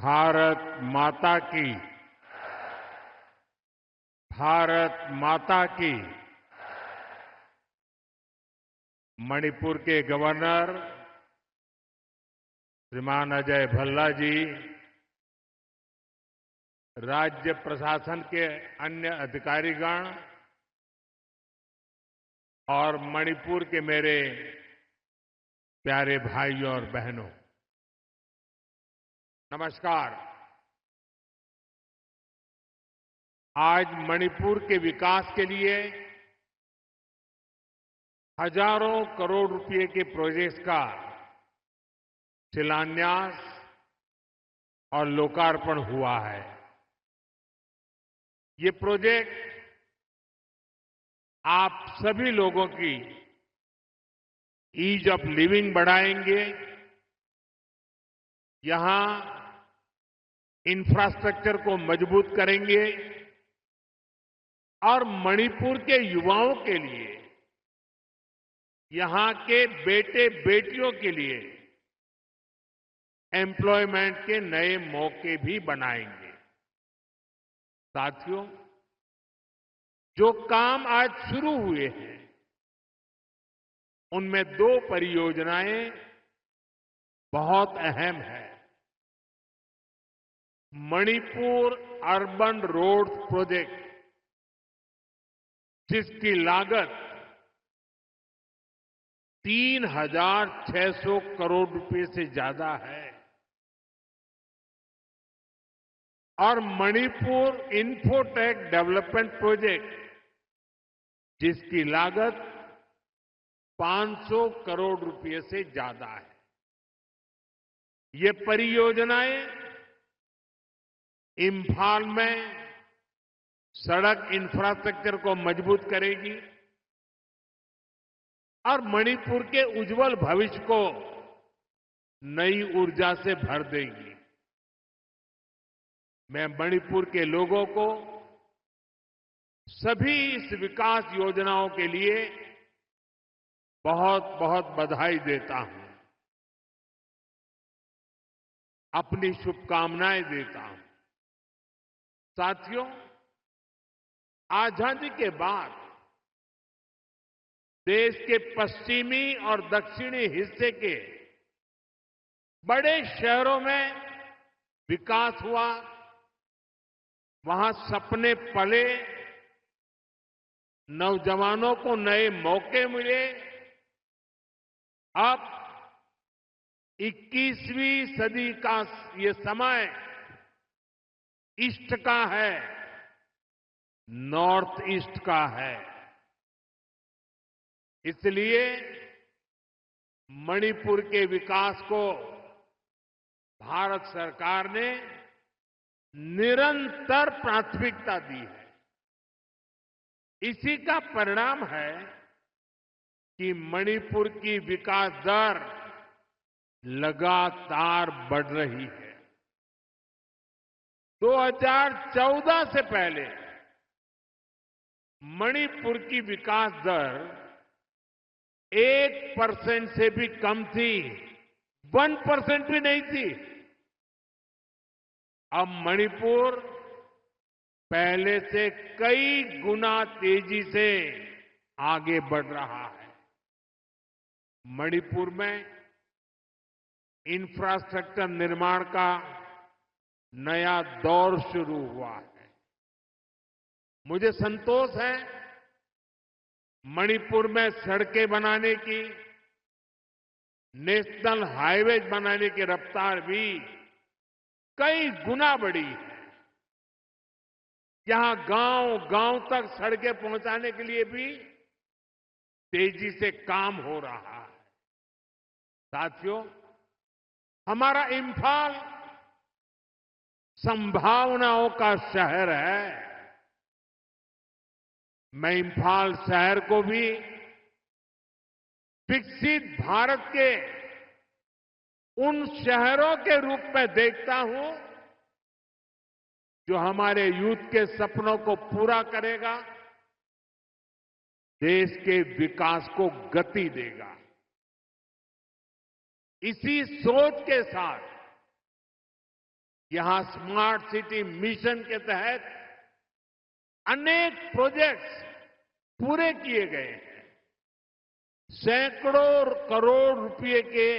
भारत माता की। भारत माता की। मणिपुर के गवर्नर श्रीमान अजय भल्ला जी, राज्य प्रशासन के अन्य अधिकारीगण और मणिपुर के मेरे प्यारे भाइयों और बहनों, नमस्कार। आज मणिपुर के विकास के लिए हजारों करोड़ रुपए के प्रोजेक्ट्स का शिलान्यास और लोकार्पण हुआ है। ये प्रोजेक्ट आप सभी लोगों की ईज ऑफ लिविंग बढ़ाएंगे, यहां इंफ्रास्ट्रक्चर को मजबूत करेंगे और मणिपुर के युवाओं के लिए, यहां के बेटे बेटियों के लिए एम्प्लॉयमेंट के नए मौके भी बनाएंगे। साथियों, जो काम आज शुरू हुए हैं उनमें 2 परियोजनाएं बहुत अहम हैं। मणिपुर अर्बन रोड प्रोजेक्ट, जिसकी लागत 3,600 करोड़ रुपए से ज्यादा है, और मणिपुर इंफोटेक डेवलपमेंट प्रोजेक्ट, जिसकी लागत 500 करोड़ रुपए से ज्यादा है। ये परियोजनाएं इंफाल में सड़क इंफ्रास्ट्रक्चर को मजबूत करेगी और मणिपुर के उज्जवल भविष्य को नई ऊर्जा से भर देगी। मैं मणिपुर के लोगों को सभी इस विकास योजनाओं के लिए बहुत बहुत बधाई देता हूं, अपनी शुभकामनाएं देता हूं। साथियों, आजादी के बाद देश के पश्चिमी और दक्षिणी हिस्से के बड़े शहरों में विकास हुआ, वहां सपने पले, नौजवानों को नए मौके मिले। अब 21वीं सदी का ये समय ईस्ट का है, नॉर्थ ईस्ट का है। इसलिए मणिपुर के विकास को भारत सरकार ने निरंतर प्राथमिकता दी है। इसी का परिणाम है कि मणिपुर की विकास दर लगातार बढ़ रही है। 2014 से पहले मणिपुर की विकास दर 1% से भी कम थी, 1% भी नहीं थी। अब मणिपुर पहले से कई गुना तेजी से आगे बढ़ रहा है। मणिपुर में इंफ्रास्ट्रक्चर निर्माण का नया दौर शुरू हुआ है। मुझे संतोष है, मणिपुर में सड़कें बनाने की, नेशनल हाईवेज बनाने की रफ्तार भी कई गुना बढ़ी है। यहां गांव-गांव तक सड़कें पहुंचाने के लिए भी तेजी से काम हो रहा है। साथियों, हमारा इंफाल संभावनाओं का शहर है। मैं इंफाल शहर को भी विकसित भारत के उन शहरों के रूप में देखता हूं जो हमारे यूथ के सपनों को पूरा करेगा, देश के विकास को गति देगा। इसी सोच के साथ यहां स्मार्ट सिटी मिशन के तहत अनेक प्रोजेक्ट्स पूरे किए गए हैं। सैकड़ों करोड़ रुपए के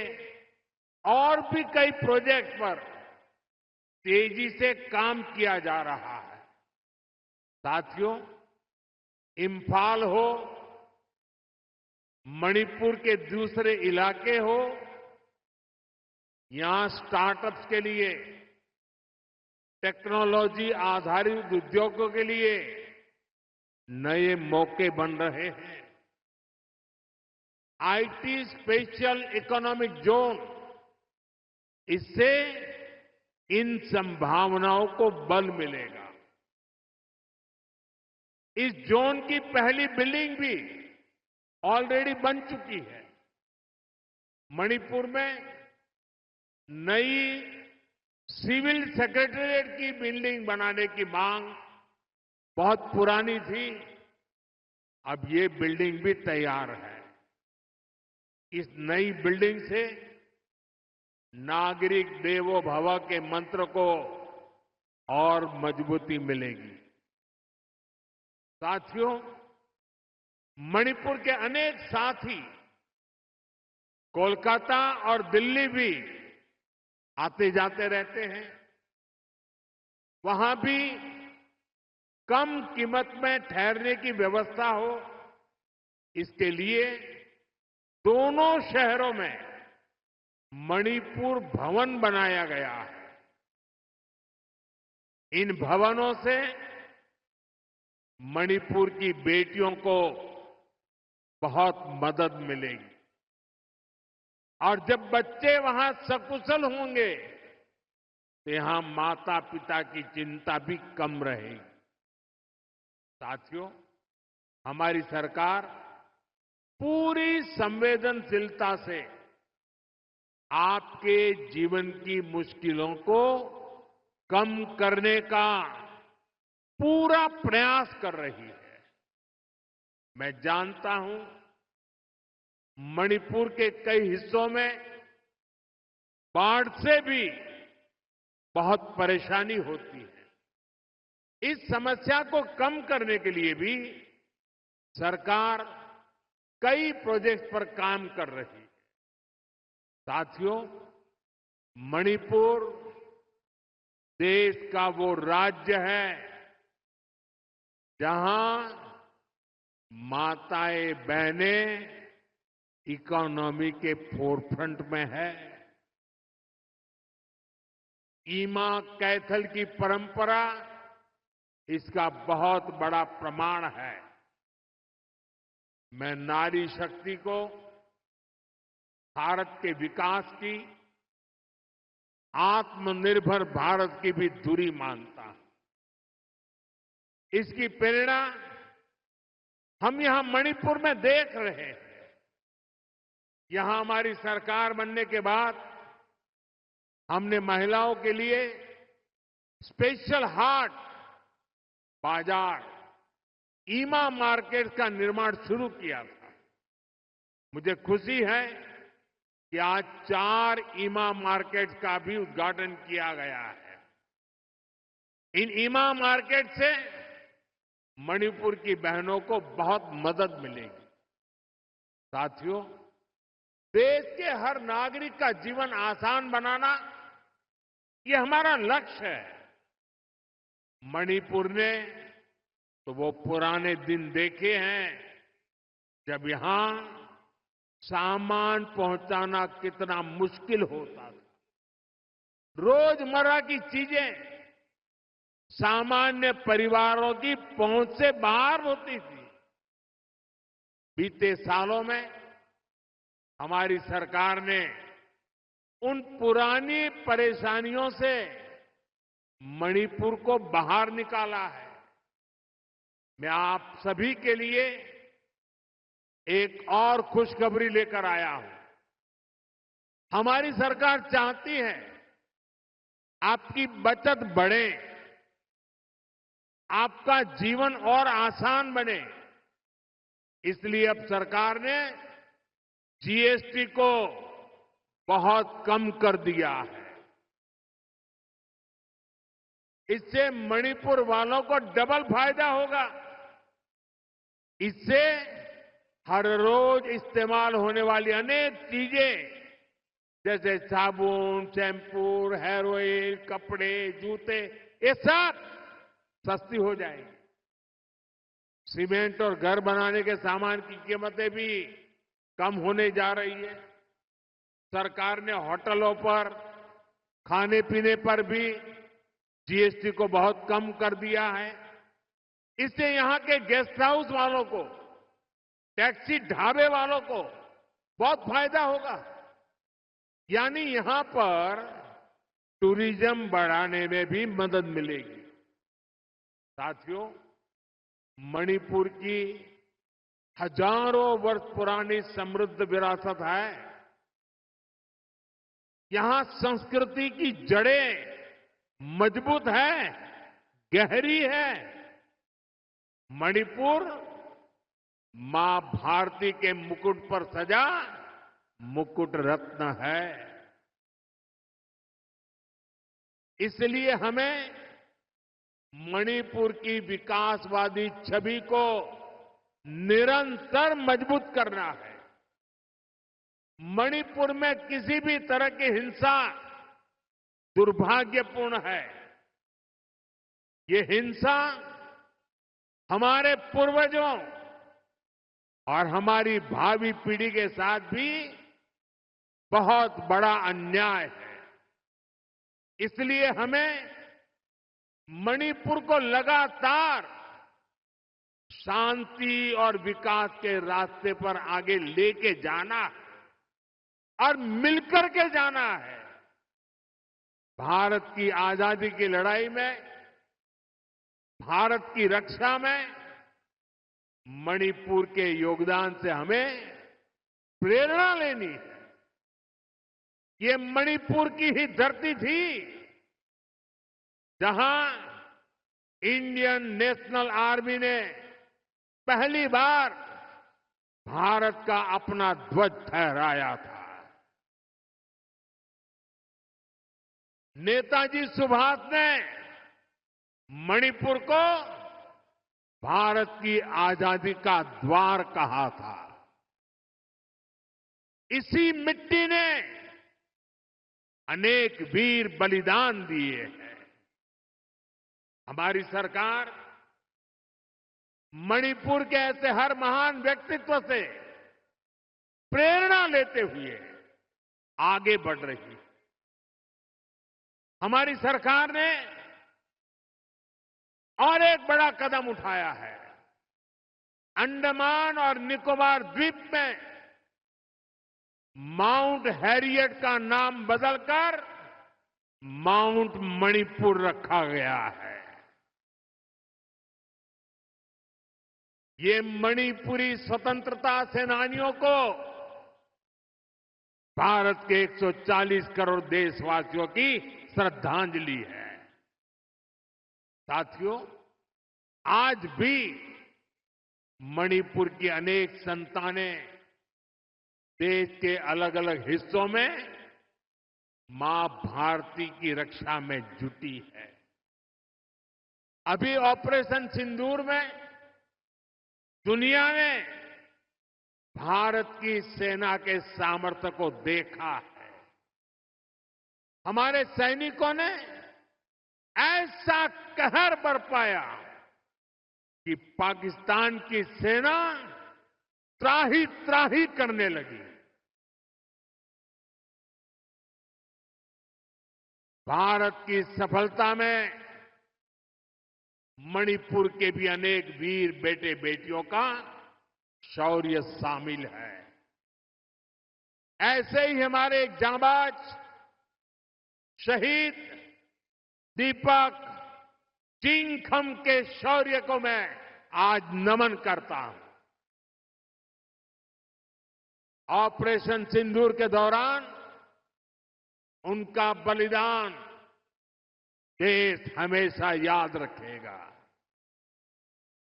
और भी कई प्रोजेक्ट पर तेजी से काम किया जा रहा है। साथियों, इंफाल हो, मणिपुर के दूसरे इलाके हो, यहां स्टार्टअप्स के लिए, टेक्नोलॉजी आधारित उद्योगों के लिए नए मौके बन रहे हैं। आईटी स्पेशल इकोनॉमिक जोन, इससे इन संभावनाओं को बल मिलेगा। इस जोन की पहली बिल्डिंग भी ऑलरेडी बन चुकी है। मणिपुर में नई सिविल सेक्रेटेरिएट की बिल्डिंग बनाने की मांग बहुत पुरानी थी। अब ये बिल्डिंग भी तैयार है। इस नई बिल्डिंग से नागरिक देवो भव के मंत्र को और मजबूती मिलेगी। साथियों, मणिपुर के अनेक साथी कोलकाता और दिल्ली भी आते जाते रहते हैं। वहां भी कम कीमत में ठहरने की व्यवस्था हो, इसके लिए दोनों शहरों में मणिपुर भवन बनाया गया है। इन भवनों से मणिपुर की बेटियों को बहुत मदद मिलेगी और जब बच्चे वहां सकुशल होंगे तो यहां माता पिता की चिंता भी कम रहेगी। साथियों, हमारी सरकार पूरी संवेदनशीलता से आपके जीवन की मुश्किलों को कम करने का पूरा प्रयास कर रही है। मैं जानता हूं, मणिपुर के कई हिस्सों में बाढ़ से भी बहुत परेशानी होती है। इस समस्या को कम करने के लिए भी सरकार कई प्रोजेक्ट पर काम कर रही है। साथियों, मणिपुर देश का वो राज्य है जहां माताएं बहनें इकोनॉमी के फोरफ्रंट में है। ईमा कैथल की परंपरा इसका बहुत बड़ा प्रमाण है। मैं नारी शक्ति को भारत के विकास की, आत्मनिर्भर भारत की भी धुरी मानता हूं। इसकी प्रेरणा हम यहां मणिपुर में देख रहे हैं। यहां हमारी सरकार बनने के बाद हमने महिलाओं के लिए स्पेशल हाट बाजार, ईमा मार्केट का निर्माण शुरू किया था। मुझे खुशी है कि आज 4 ईमा मार्केट का भी उद्घाटन किया गया है। इन ईमा मार्केट से मणिपुर की बहनों को बहुत मदद मिलेगी। साथियों, देश के हर नागरिक का जीवन आसान बनाना, ये हमारा लक्ष्य है। मणिपुर ने तो वो पुराने दिन देखे हैं जब यहां सामान पहुंचाना कितना मुश्किल होता था। रोजमर्रा की चीजें सामान्य परिवारों की पहुंच से बाहर होती थी। बीते सालों में हमारी सरकार ने उन पुरानी परेशानियों से मणिपुर को बाहर निकाला है। मैं आप सभी के लिए एक और खुशखबरी लेकर आया हूं। हमारी सरकार चाहती है आपकी बचत बढ़े, आपका जीवन और आसान बने। इसलिए अब सरकार ने जीएसटी को बहुत कम कर दिया है। इससे मणिपुर वालों को डबल फायदा होगा। इससे हर रोज इस्तेमाल होने वाली अनेक चीजें जैसे साबुन, शैम्पू, हेयर ऑयल, कपड़े, जूते, ये सब सस्ती हो जाएगी। सीमेंट और घर बनाने के सामान की कीमतें भी कम होने जा रही है। सरकार ने होटलों पर, खाने पीने पर भी जीएसटी को बहुत कम कर दिया है। इससे यहां के गेस्ट हाउस वालों को, टैक्सी ढाबे वालों को बहुत फायदा होगा। यानी यहां पर टूरिज्म बढ़ाने में भी मदद मिलेगी। साथियों, मणिपुर की हजारों वर्ष पुरानी समृद्ध विरासत है। यहां संस्कृति की जड़ें मजबूत है, गहरी है। मणिपुर मां भारती के मुकुट पर सजा मुकुट रत्न है। इसलिए हमें मणिपुर की विकासवादी छवि को निरंतर मजबूत करना है। मणिपुर में किसी भी तरह की हिंसा दुर्भाग्यपूर्ण है। ये हिंसा हमारे पूर्वजों और हमारी भावी पीढ़ी के साथ भी बहुत बड़ा अन्याय है। इसलिए हमें मणिपुर को लगातार शांति और विकास के रास्ते पर आगे लेके जाना है और मिलकर के जाना है। भारत की आजादी की लड़ाई में, भारत की रक्षा में मणिपुर के योगदान से हमें प्रेरणा लेनी है। ये मणिपुर की ही धरती थी जहां इंडियन नेशनल आर्मी ने पहली बार भारत का अपना ध्वज फहराया था। नेताजी सुभाष ने मणिपुर को भारत की आजादी का द्वार कहा था। इसी मिट्टी ने अनेक वीर बलिदान दिए हैं। हमारी सरकार मणिपुर के ऐसे हर महान व्यक्तित्व से प्रेरणा लेते हुए आगे बढ़ रही है। हमारी सरकार ने और एक बड़ा कदम उठाया है। अंडमान और निकोबार द्वीप में माउंट हैरियट का नाम बदलकर माउंट मणिपुर रखा गया है। ये मणिपुरी स्वतंत्रता सेनानियों को भारत के 140 करोड़ देशवासियों की श्रद्धांजलि है। साथियों, आज भी मणिपुर की अनेक संतानें देश के अलग अलग हिस्सों में मां भारती की रक्षा में जुटी है। अभी ऑपरेशन सिंदूर में दुनिया ने भारत की सेना के सामर्थ्य को देखा है। हमारे सैनिकों ने ऐसा कहर बरपाया कि पाकिस्तान की सेना त्राही त्राही करने लगी। भारत की सफलता में मणिपुर के भी अनेक वीर बेटे बेटियों का शौर्य शामिल है। ऐसे ही हमारे एक जांबाज शहीद दीपक चिंगखम के शौर्य को मैं आज नमन करता हूं। ऑपरेशन सिंदूर के दौरान उनका बलिदान देश हमेशा याद रखेगा।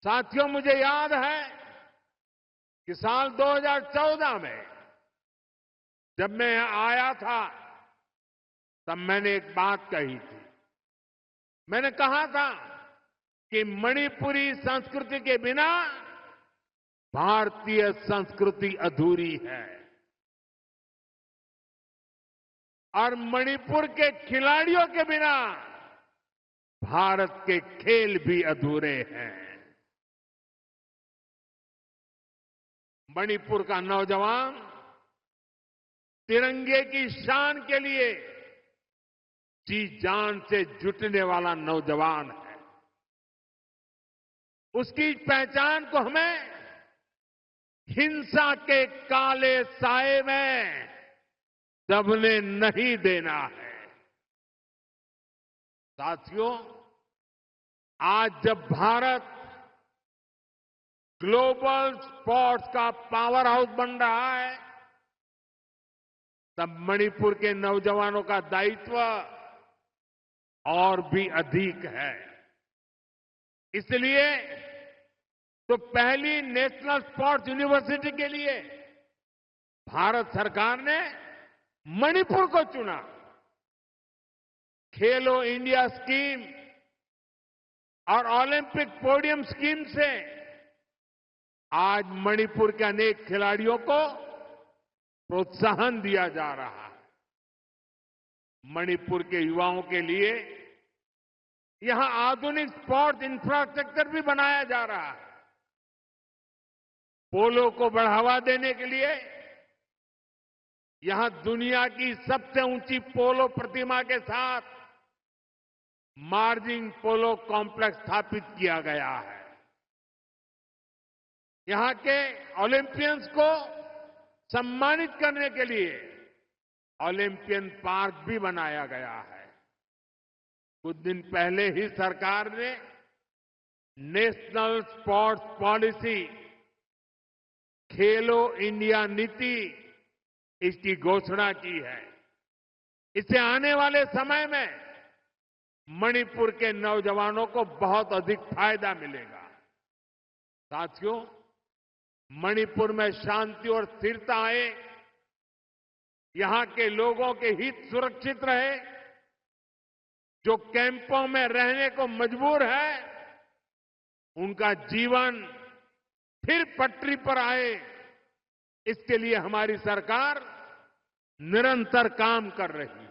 साथियों, मुझे याद है कि साल 2014 में जब मैं यहां आया था तब मैंने एक बात कही थी। मैंने कहा था कि मणिपुरी संस्कृति के बिना भारतीय संस्कृति अधूरी है और मणिपुर के खिलाड़ियों के बिना भारत के खेल भी अधूरे हैं। मणिपुर का नौजवान तिरंगे की शान के लिए जी जान से जुटने वाला नौजवान है। उसकी पहचान को हमें हिंसा के काले साए में दबने नहीं देना है। साथियों, आज जब भारत ग्लोबल स्पोर्ट्स का पावर हाउस बन रहा है, तब मणिपुर के नौजवानों का दायित्व और भी अधिक है। इसलिए तो पहली नेशनल स्पोर्ट्स यूनिवर्सिटी के लिए भारत सरकार ने मणिपुर को चुना। खेलो इंडिया स्कीम और ओलंपिक पोडियम स्कीम से आज मणिपुर के अनेक खिलाड़ियों को प्रोत्साहन दिया जा रहा है। मणिपुर के युवाओं के लिए यहां आधुनिक स्पोर्ट्स इंफ्रास्ट्रक्चर भी बनाया जा रहा है। पोलो को बढ़ावा देने के लिए यहां दुनिया की सबसे ऊंची पोलो प्रतिमा के साथ मार्जिन पोलो कॉम्प्लेक्स स्थापित किया गया है। यहां के ओलंपियंस को सम्मानित करने के लिए ओलंपियन पार्क भी बनाया गया है। कुछ दिन पहले ही सरकार ने नेशनल स्पोर्ट्स पॉलिसी खेलो इंडिया नीति इसकी घोषणा की है। इससे आने वाले समय में मणिपुर के नौजवानों को बहुत अधिक फायदा मिलेगा। साथियों, मणिपुर में शांति और स्थिरता आए, यहां के लोगों के हित सुरक्षित रहे, जो कैंपों में रहने को मजबूर है उनका जीवन फिर पटरी पर आए, इसके लिए हमारी सरकार निरंतर काम कर रही है।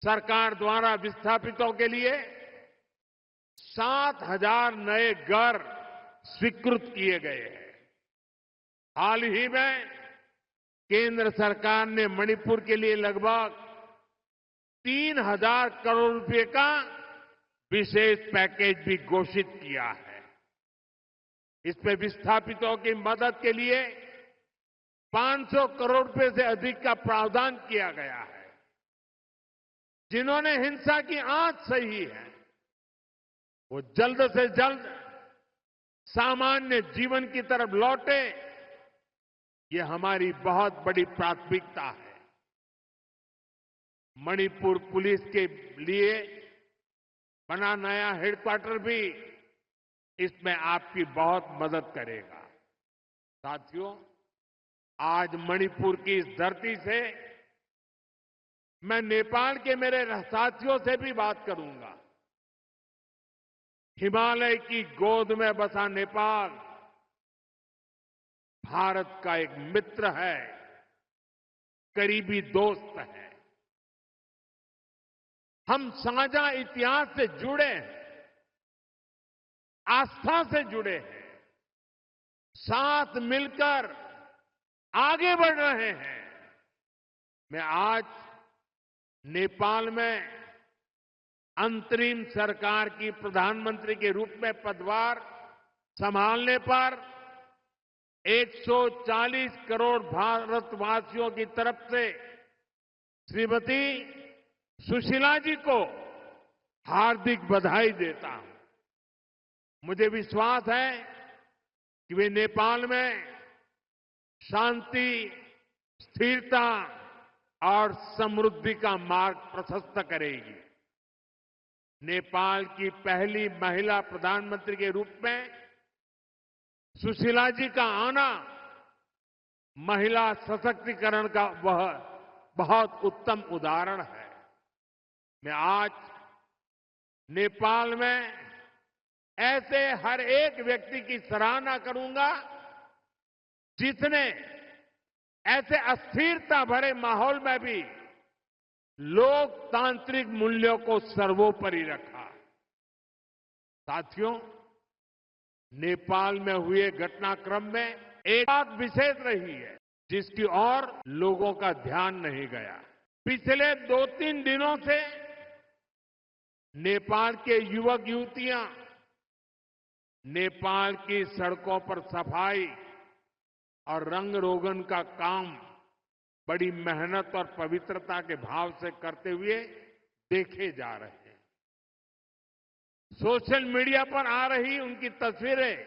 सरकार द्वारा विस्थापितों के लिए 7,000 नए घर स्वीकृत किए गए हैं। हाल ही में केंद्र सरकार ने मणिपुर के लिए लगभग 3,000 करोड़ रुपए का विशेष पैकेज भी घोषित किया है। इसमें विस्थापितों की मदद के लिए 500 करोड़ रुपए से अधिक का प्रावधान किया गया है। जिन्होंने हिंसा की आंच सही है वो जल्द से जल्द सामान्य जीवन की तरफ लौटे, ये हमारी बहुत बड़ी प्राथमिकता है। मणिपुर पुलिस के लिए बना नया हेडक्वार्टर भी इसमें आपकी बहुत मदद करेगा। साथियों, आज मणिपुर की इस धरती से मैं नेपाल के मेरे साथियों से भी बात करूंगा। हिमालय की गोद में बसा नेपाल भारत का एक मित्र है, करीबी दोस्त है। हम साझा इतिहास से जुड़े हैं, आस्था से जुड़े हैं, साथ मिलकर आगे बढ़ रहे हैं। मैं आज नेपाल में अंतरिम सरकार की प्रधानमंत्री के रूप में पदभार संभालने पर 140 करोड़ भारतवासियों की तरफ से श्रीमती सुशीला जी को हार्दिक बधाई देता हूं। मुझे विश्वास है कि वे नेपाल में शांति, स्थिरता और समृद्धि का मार्ग प्रशस्त करेगी। नेपाल की पहली महिला प्रधानमंत्री के रूप में सुशीला जी का आना महिला सशक्तिकरण का वह बहुत उत्तम उदाहरण है। मैं आज नेपाल में ऐसे हर एक व्यक्ति की सराहना करूंगा जिसने ऐसे अस्थिरता भरे माहौल में भी लोकतांत्रिक मूल्यों को सर्वोपरि रखा। साथियों, नेपाल में हुए घटनाक्रम में एक बात विशेष रही है जिसकी ओर लोगों का ध्यान नहीं गया। पिछले 2-3 दिनों से नेपाल के युवक युवतियां नेपाल की सड़कों पर सफाई और रंग रोगन का काम बड़ी मेहनत और पवित्रता के भाव से करते हुए देखे जा रहे हैं। सोशल मीडिया पर आ रही उनकी तस्वीरें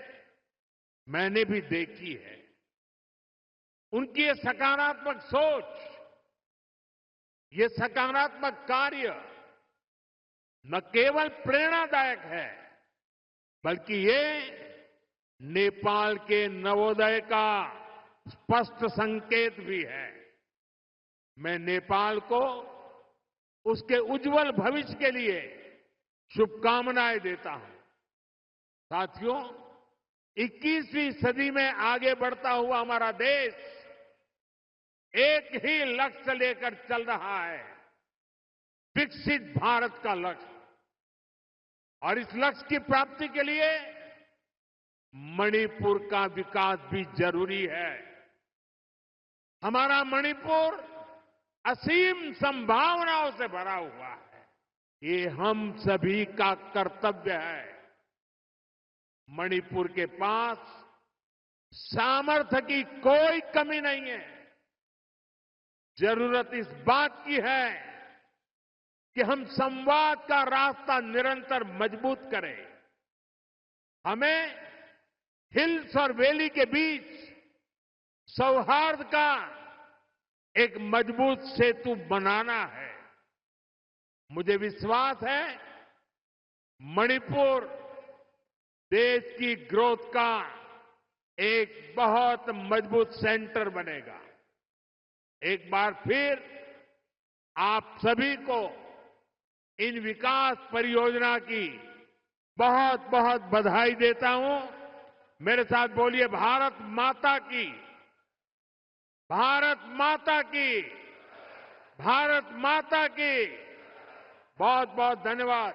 मैंने भी देखी है। उनकी ये सकारात्मक सोच, ये सकारात्मक कार्य न केवल प्रेरणादायक है बल्कि ये नेपाल के नवोदय का स्पष्ट संकेत भी है। मैं नेपाल को उसके उज्जवल भविष्य के लिए शुभकामनाएं देता हूं। साथियों, 21वीं सदी में आगे बढ़ता हुआ हमारा देश एक ही लक्ष्य लेकर चल रहा है, विकसित भारत का लक्ष्य। और इस लक्ष्य की प्राप्ति के लिए मणिपुर का विकास भी जरूरी है। हमारा मणिपुर असीम संभावनाओं से भरा हुआ है। ये हम सभी का कर्तव्य है। मणिपुर के पास सामर्थ्य की कोई कमी नहीं है। जरूरत इस बात की है कि हम संवाद का रास्ता निरंतर मजबूत करें। हमें हिल्स और वैली के बीच सौहार्द का एक मजबूत सेतु बनाना है। मुझे विश्वास है मणिपुर देश की ग्रोथ का एक बहुत मजबूत सेंटर बनेगा। एक बार फिर आप सभी को इन विकास परियोजना की बहुत बहुत बधाई देता हूं। मेरे साथ बोलिए, भारत माता की, भारत माता की, भारत माता की। बहुत बहुत धन्यवाद।